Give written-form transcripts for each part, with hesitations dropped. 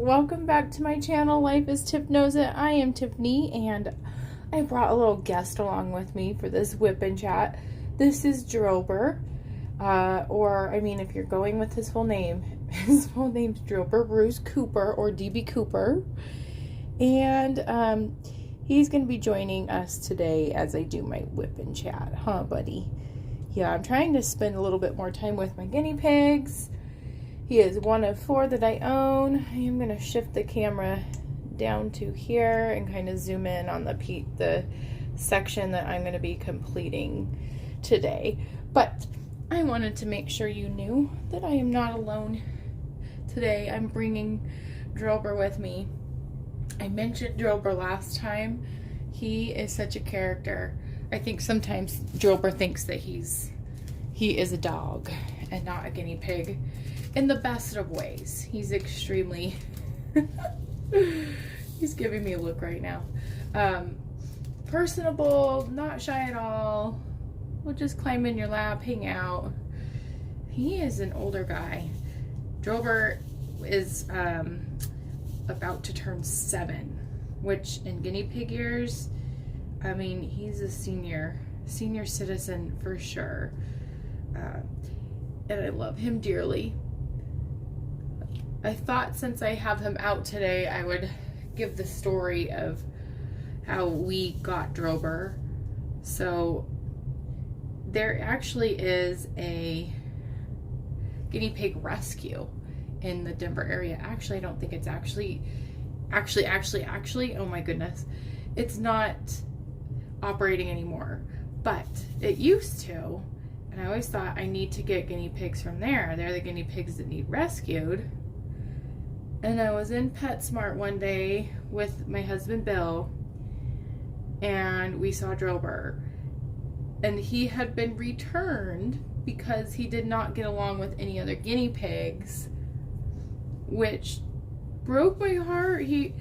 welcome back to my channel, Life as Tiff Knows It. I am Tiffany, and I brought a little guest along with me for this Wip and Chat. This is Drober, if you're going with his full name, his full name's Drober Bruce Cooper, or DB Cooper, and he's going to be joining us today as I do my Wip and Chat, huh, buddy? Yeah, I'm trying to spend a little bit more time with my guinea pigs. He is one of 4 that I own. I am going to shift the camera down to here and kind of zoom in on the section that I'm going to be completing today. But I wanted to make sure you knew that I am not alone today. I'm bringing Drober with me. I mentioned Drober last time. He is such a character. I think sometimes Drober thinks that he is a dog and not a guinea pig. In the best of ways. He's extremely, he's giving me a look right now. Personable, not shy at all. We'll just climb in your lap, hang out. He is an older guy. Drober is about to turn 7, which in guinea pig years, I mean, he's a senior citizen for sure. And I love him dearly. I thought since I have him out today, I would give the story of how we got Drober. So there actually is a guinea pig rescue in the Denver area. Actually, I don't think it's actually, oh my goodness. It's not operating anymore, but it used to. And I always thought I need to get guinea pigs from there. They're the guinea pigs that need rescued. And I was in PetSmart one day with my husband Bill, and we saw Drober. And he had been returned because he did not get along with any other guinea pigs, which broke my heart. He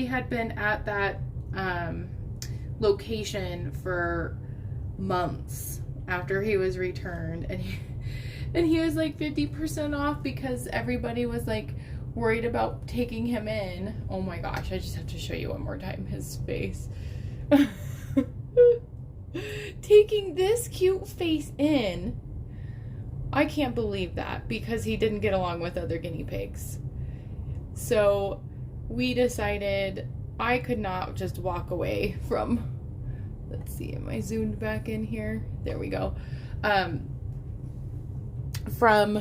had been at that location for months after he was returned, and he was like 50% off because everybody was like worried about taking him in. Oh my gosh, I just have to show you one more time his face. Taking this cute face in. I can't believe that because he didn't get along with other guinea pigs. So we decided I could not just walk away from, let's see, am I zoomed back in here? There we go. From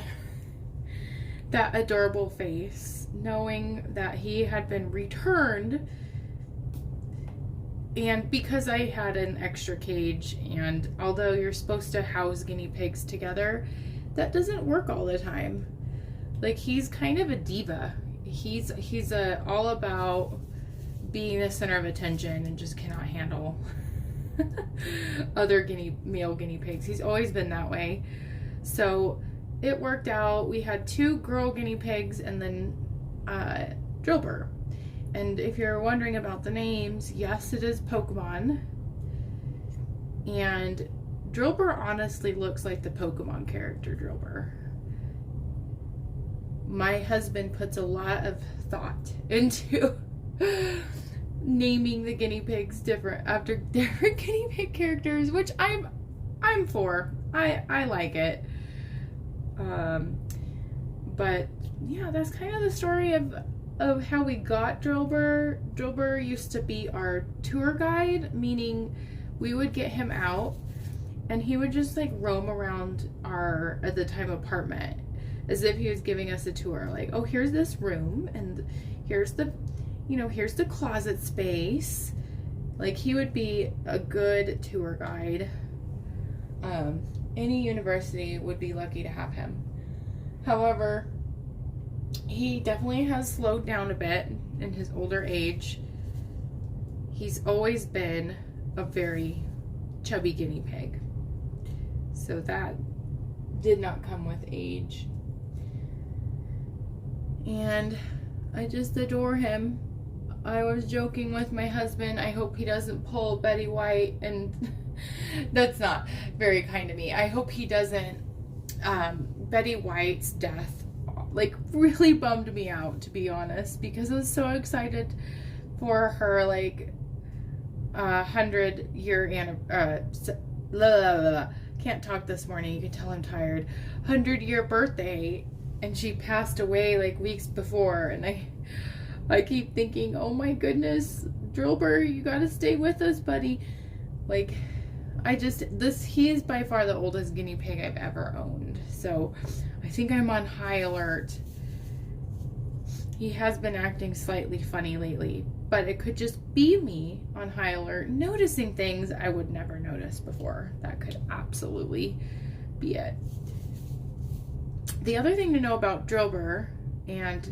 that adorable face, knowing that he had been returned. And because I had an extra cage, and although you're supposed to house guinea pigs together, that doesn't work all the time. Like, he's kind of a diva. He's all about being the center of attention and just cannot handle other male guinea pigs. He's always been that way. So it worked out. We had 2 girl guinea pigs and then Drober. And if you're wondering about the names, yes, it is Pokemon. And Drober honestly looks like the Pokemon character Drober. My husband puts a lot of thought into naming the guinea pigs after different guinea pig characters, which I'm for. I like it. But yeah, that's kind of the story of how we got Drober. Drober used to be our tour guide, meaning we would get him out and he would just like roam around our, at the time, apartment as if he was giving us a tour. Like, oh, here's this room and here's the closet space. Like, he would be a good tour guide. Any university would be lucky to have him. However, he definitely has slowed down a bit in his older age. He's always been a very chubby guinea pig. So that did not come with age. And I just adore him. I was joking with my husband, I hope he doesn't pull Betty White, and that's not very kind of me. I hope he doesn't. Betty White's death like really bummed me out, to be honest, because I was so excited for her like 100-year can't talk this morning, you can tell I'm tired, 100-year birthday, and she passed away like weeks before, and I keep thinking, oh my goodness, Drilber, you gotta stay with us, buddy. Like, he is by far the oldest guinea pig I've ever owned, so I think I'm on high alert. He has been acting slightly funny lately, but it could just be me on high alert, noticing things I would never notice before. That could absolutely be it. The other thing to know about Drilber and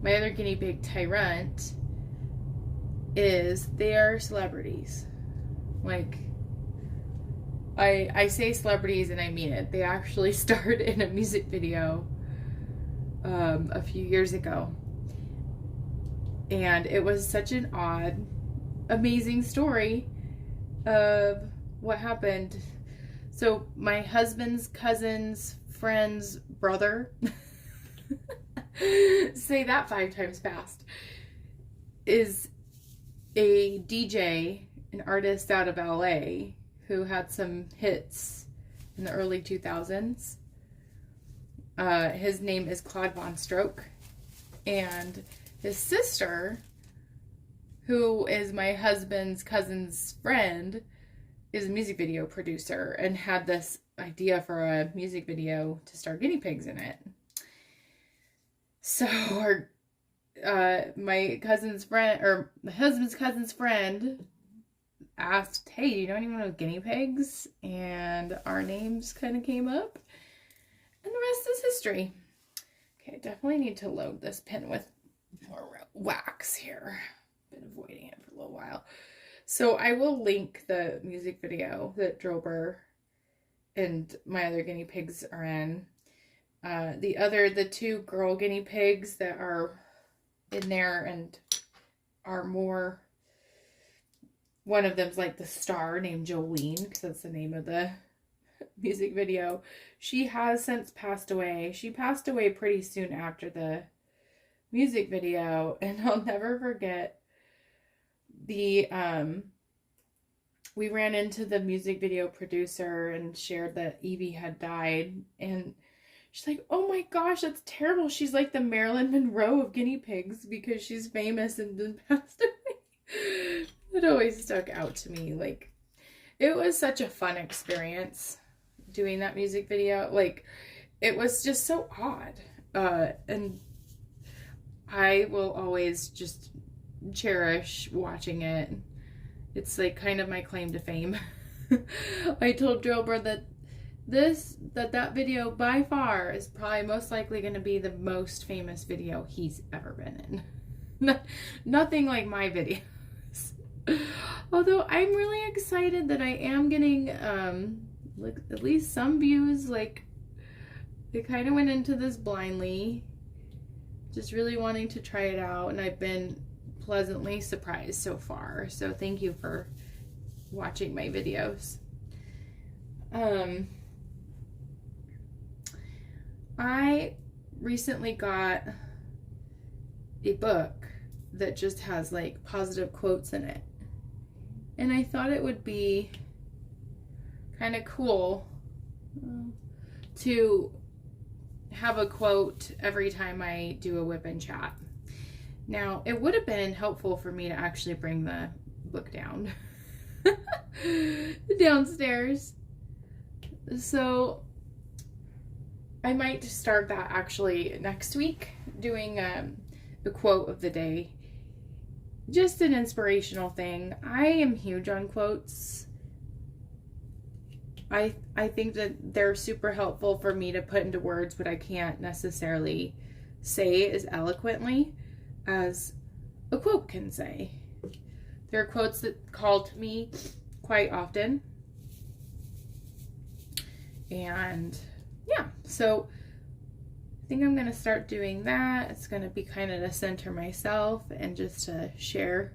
my other guinea pig, Tyrant, is they are celebrities. Like, I say celebrities and I mean it. They actually starred in a music video a few years ago. And it was such an odd, amazing story of what happened. So my husband's cousin's friend's brother, say that 5 times fast, is a DJ, an artist out of LA who had some hits in the early 2000s. His name is Claude Von Stroke, and his sister, who is my husband's cousin's friend, is a music video producer and had this idea for a music video to star guinea pigs in it. So my cousin's friend, or my husband's cousin's friend, asked, hey, do you know anyone with guinea pigs? And our names kind of came up, and the rest is history. Okay, I definitely need to load this pen with more wax here. Been avoiding it for a little while. So I will link the music video that Drilber and my other guinea pigs are in. The 2 girl guinea pigs that are in there and are more, one of them's like the star, named Jolene, because that's the name of the music video. She has since passed away. She passed away pretty soon after the music video, and I'll never forget we ran into the music video producer and shared that Evie had died, and she's like, oh my gosh, that's terrible. She's like the Marilyn Monroe of guinea pigs because she's famous and then passed away. It always stuck out to me. Like, it was such a fun experience doing that music video. Like, it was just so odd. And I will always just cherish watching it. It's like kind of my claim to fame. I told Drilber that that video by far is probably most likely going to be the most famous video he's ever been in. Nothing like my videos. Although I'm really excited that I am getting at least some views. Like, I kind of went into this blindly, just really wanting to try it out, and I've been pleasantly surprised so far. So thank you for watching my videos. I recently got a book that just has like positive quotes in it, and I thought it would be kind of cool to have a quote every time I do a Wip and Chat. Now, it would have been helpful for me to actually bring the book down downstairs. So I might start that actually next week, doing the quote of the day. Just an inspirational thing. I am huge on quotes. I think that they're super helpful for me to put into words what I can't necessarily say as eloquently as a quote can say. There are quotes that call to me quite often. And yeah, so I think I'm going to start doing that. It's going to be kind of to center myself and just to share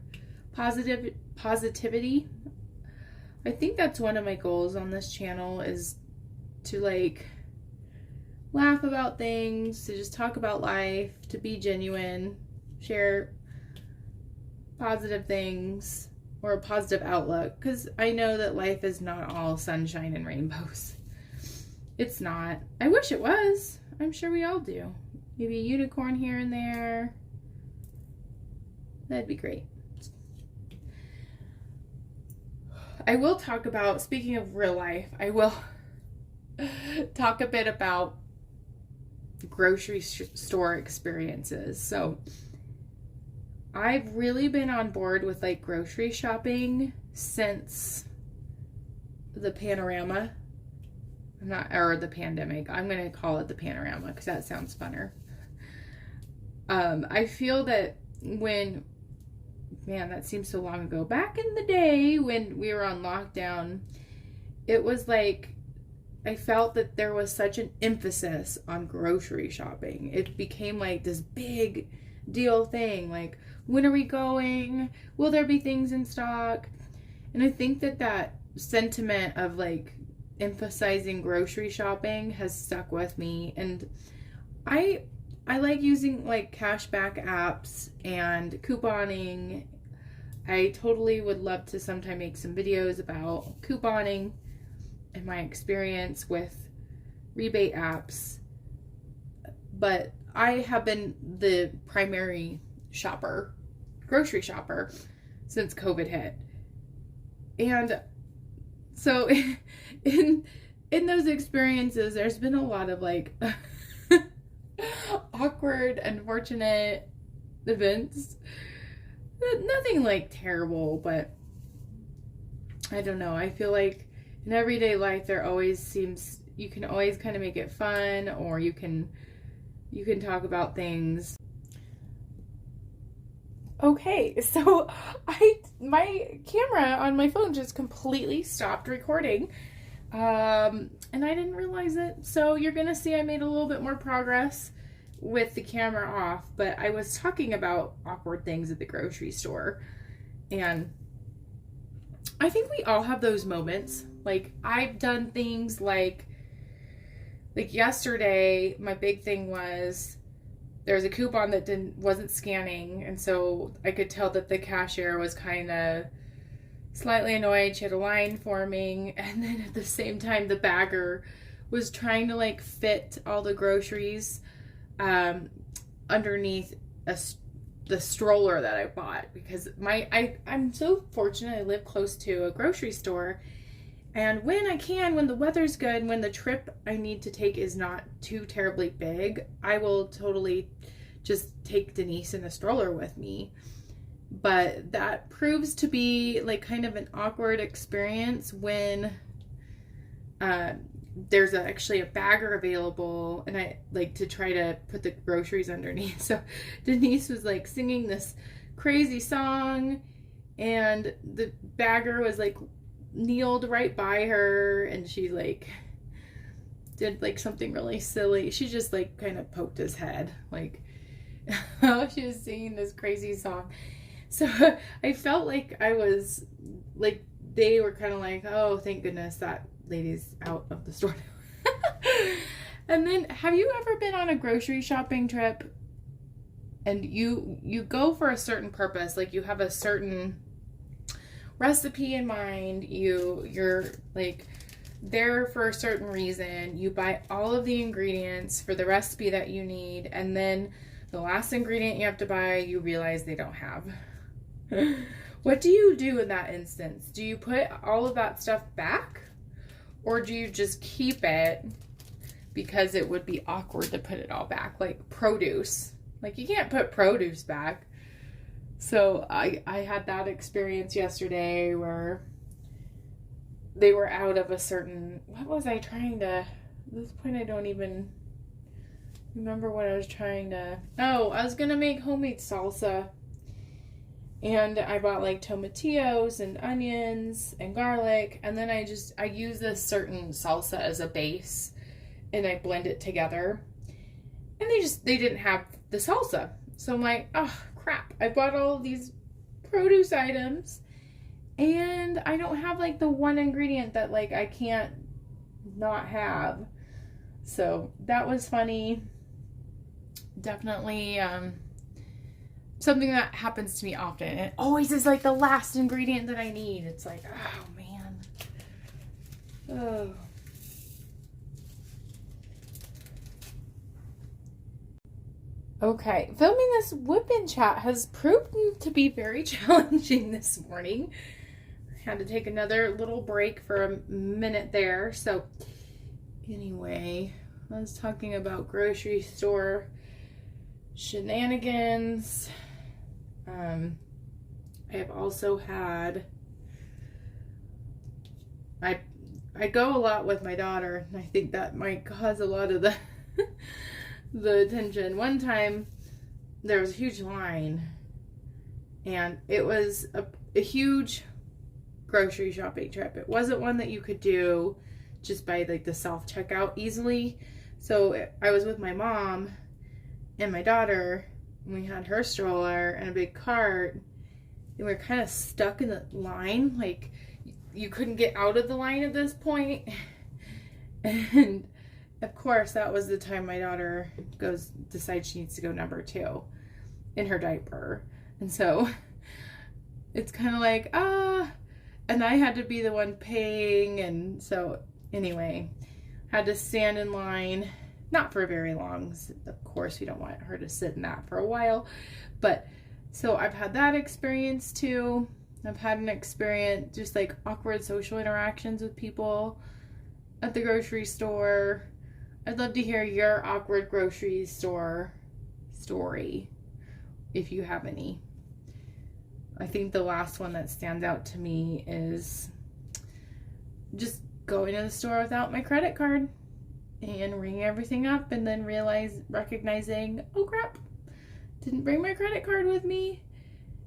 positivity. I think that's one of my goals on this channel, is to like laugh about things, to just talk about life, to be genuine, share positive things or a positive outlook, because I know that life is not all sunshine and rainbows. It's not. I wish it was. I'm sure we all do. Maybe a unicorn here and there. That'd be great. I will talk about, speaking of real life, I will talk a bit about grocery store experiences. So I've really been on board with like grocery shopping since the panorama. Or the pandemic. I'm going to call it the panorama because that sounds funner. I feel that that seems so long ago. Back in the day when we were on lockdown, it was like, I felt that there was such an emphasis on grocery shopping. It became like this big deal thing. Like, when are we going? Will there be things in stock? And I think that sentiment of like emphasizing grocery shopping has stuck with me. And I like using like cashback apps and couponing. I totally would love to sometime make some videos about couponing and my experience with rebate apps. But I have been the primary grocery shopper, since COVID hit. And so in those experiences, there's been a lot of like awkward, unfortunate events. Nothing like terrible, but I don't know. I feel like in everyday life there always seems, you can always kind of make it fun, or you can talk about things. Okay, so my camera on my phone just completely stopped recording, and I didn't realize it. So you're gonna see I made a little bit more progress with the camera off, but I was talking about awkward things at the grocery store, and I think we all have those moments. Like, I've done things like yesterday, my big thing was there was a coupon that wasn't scanning, and so I could tell that the cashier was kind of slightly annoyed. She had a line forming, and then at the same time the bagger was trying to like fit all the groceries underneath the stroller that I bought, because I'm so fortunate I live close to a grocery store, and when the weather's good, when the trip I need to take is not too terribly big, I will totally just take Denise in a stroller with me. But that proves to be like kind of an awkward experience when there's actually a bagger available, and I like to try to put the groceries underneath. So Denise was like singing this crazy song, and the bagger was like kneeled right by her, and she like did like something really silly. She just like kind of poked his head like while she was singing this crazy song. So I felt like I was like, they were kind of like, oh, thank goodness that lady's out of the store now. And then, have you ever been on a grocery shopping trip and you go for a certain purpose? Like, you have a certain recipe in mind, you're like there for a certain reason, you buy all of the ingredients for the recipe that you need, and then the last ingredient you have to buy, you realize they don't have. What do you do in that instance? Do you put all of that stuff back, or do you just keep it because it would be awkward to put it all back? Like produce, like you can't put produce back. So I had that experience yesterday where they were out of a certain, what was I trying to, at this point I don't even remember what I was trying to, oh, I was going to make homemade salsa, and I bought like tomatillos and onions and garlic, and then I use this certain salsa as a base, and I blend it together, and they didn't have the salsa. So I'm like, oh crap, I bought all these produce items and I don't have like the one ingredient that like I can't not have. So that was funny. Definitely something that happens to me often. It always is like the last ingredient that I need. It's like, oh man. Oh. Okay, filming this Wip and Chat has proved to be very challenging this morning. I had to take another little break for a minute there. So anyway, I was talking about grocery store shenanigans. I have also had, I go a lot with my daughter, and I think that might cause a lot of the the attention. One time there was a huge line, and it was a huge grocery shopping trip. It wasn't one that you could do just by like the self checkout easily. So I was with my mom and my daughter, and we had her stroller and a big cart, and we were kind of stuck in the line. Like, you couldn't get out of the line at this point. And of course, that was the time my daughter decides she needs to go number 2 in her diaper. And so it's kind of like, and I had to be the one paying. And so anyway, had to stand in line, not for very long. Of course, we don't want her to sit in that for a while. But so I've had that experience too. I've had an experience, just like awkward social interactions with people at the grocery store. I'd love to hear your awkward grocery store story, if you have any. I think the last one that stands out to me is just going to the store without my credit card and ringing everything up, and then recognizing, oh crap, didn't bring my credit card with me.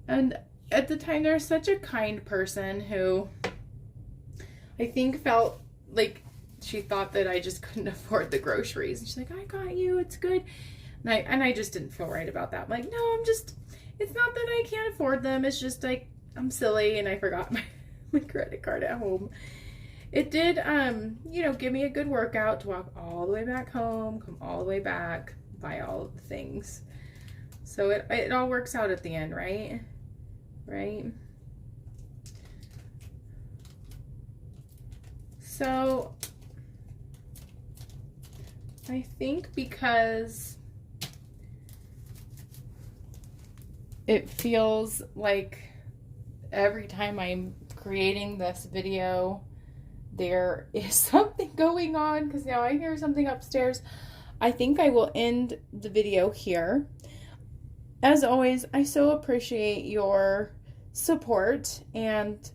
And at the time, there was such a kind person who I think felt like she thought that I just couldn't afford the groceries. And she's like, I got you, it's good. And I just didn't feel right about that. I'm like, no, it's not that I can't afford them. It's just like, I'm silly and I forgot my credit card at home. It did, give me a good workout to walk all the way back home, come all the way back, buy all of the things. So it all works out at the end, right? Right? So I think because it feels like every time I'm creating this video, there is something going on, because now I hear something upstairs. I think I will end the video here. As always, I so appreciate your support, and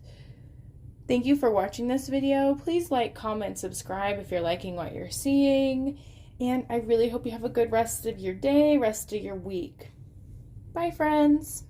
thank you for watching this video. Please like, comment, subscribe if you're liking what you're seeing, and I really hope you have a good rest of your day, rest of your week. Bye, friends.